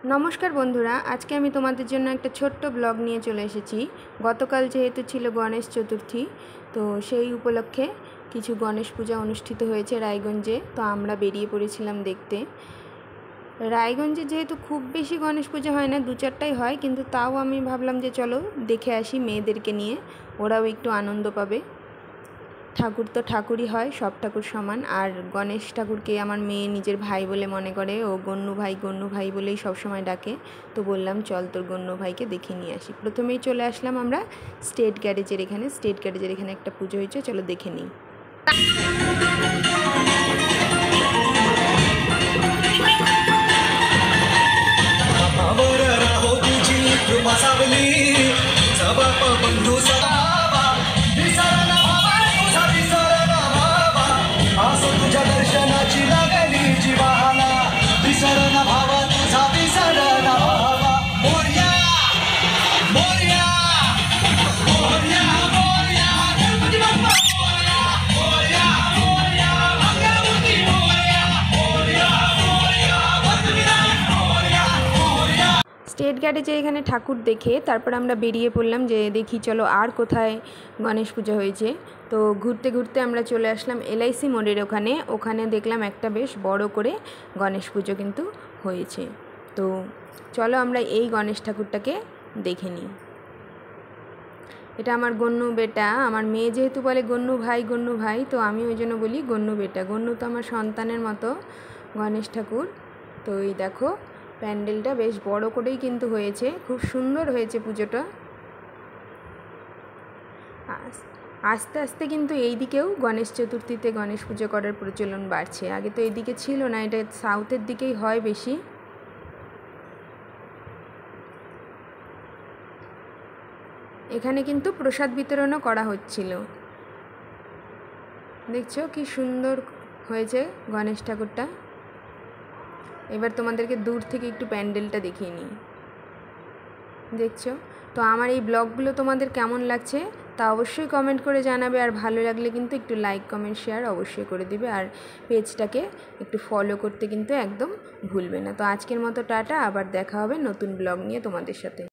नमस्कार बंधुरा आज के तुम्हारे जन्य एक छोट्ट ब्लग निये चले एसेछि। गतकाल जेहेतु छिलो गणेश चतुर्थी तो सेई उपलक्षे किछु गणेश पूजा अनुष्ठित हयेछे रायगंजे। तो आमरा बेरिये पड़ेछिलाम देखते। रायगंजे जेहेतु खूब बेशी गणेश पूजा हय ना, दो चारटाई हय, किन्तु ताओ आमी भाबलाम जे चलो देखे आसि मेयेदेरके निये, ओराओ एकटु आनंद पाबे। ठाकुर तो ठाकुरई हय, सब ठाकुर समान। और गणेश ठाकुर के आमार मेये निजेर भाई बोले मने करे, ओ गन्नू भाई बोलेई सब समय डाके। तो बोललाम चल तोर गन्नू भाईके देखिए निये आसि। प्रथमेई चले आसलाम आमरा स्टेट ग्यारेजेर एखाने। स्टेट ग्यारेजेर एखाने एकटा पुजो हयेछे, चलो देखे निई। स्टेट ग्यारेजे एखाने ठाकुर देखे तारपर आमरा बेरिये पड़लाम जे देखी चलो आर कोथाय गणेश पूजा हयेछे। तो घुरते घुरते आमरा चले आसलाम LIC मोड़ेर ओखाने। ओखाने देखलाम एकटा बेश बड़ो करे गणेश पुजो किन्तु हयेछे। तो चलो आमरा एई गणेश ठाकुरटाके देखे निई। এটা আমার গন্নু বেটা। আমার মেয়ে যেহেতু বলে গন্নু ভাই, তো আমি ওই জন্য বলি গন্নু বেটা। গন্নু তো আমার সন্তানের মতো গণেশ ঠাকুর। তো এই দেখো প্যান্ডেলটা বেশ বড় করেই কিন্তু হয়েছে, খুব সুন্দর হয়েছে পুজোটা। আস্তে আস্তে কিন্তু এই দিকেও গণেশ চতুর্থীতে গণেশ পুজো করার প্রচলন বাড়ছে। আগে তো এইদিকে ছিল না, এটা সাউথের দিকেই হয় বেশি। এখানে কিন্তু প্রসাদ বিতরণও করা হচ্ছিল। দেখছো কি সুন্দর হয়েছে গণেশ ঠাকুরটা। এবার তোমাদেরকে দূর থেকে একটু প্যান্ডেলটা দেখিয়ে নিই। দেখছো তো আমার এই ব্লগগুলো তোমাদের কেমন লাগছে তা অবশ্যই কমেন্ট করে জানাবে। আর ভালো লাগলে কিন্তু একটু লাইক কমেন্ট শেয়ার অবশ্যই করে দিবে। আর পেজটাকে একটু ফলো করতে কিন্তু একদম ভুলবে না। তো আজকের মতো টাটা, আবার দেখা হবে নতুন ব্লগ নিয়ে তোমাদের সাথে।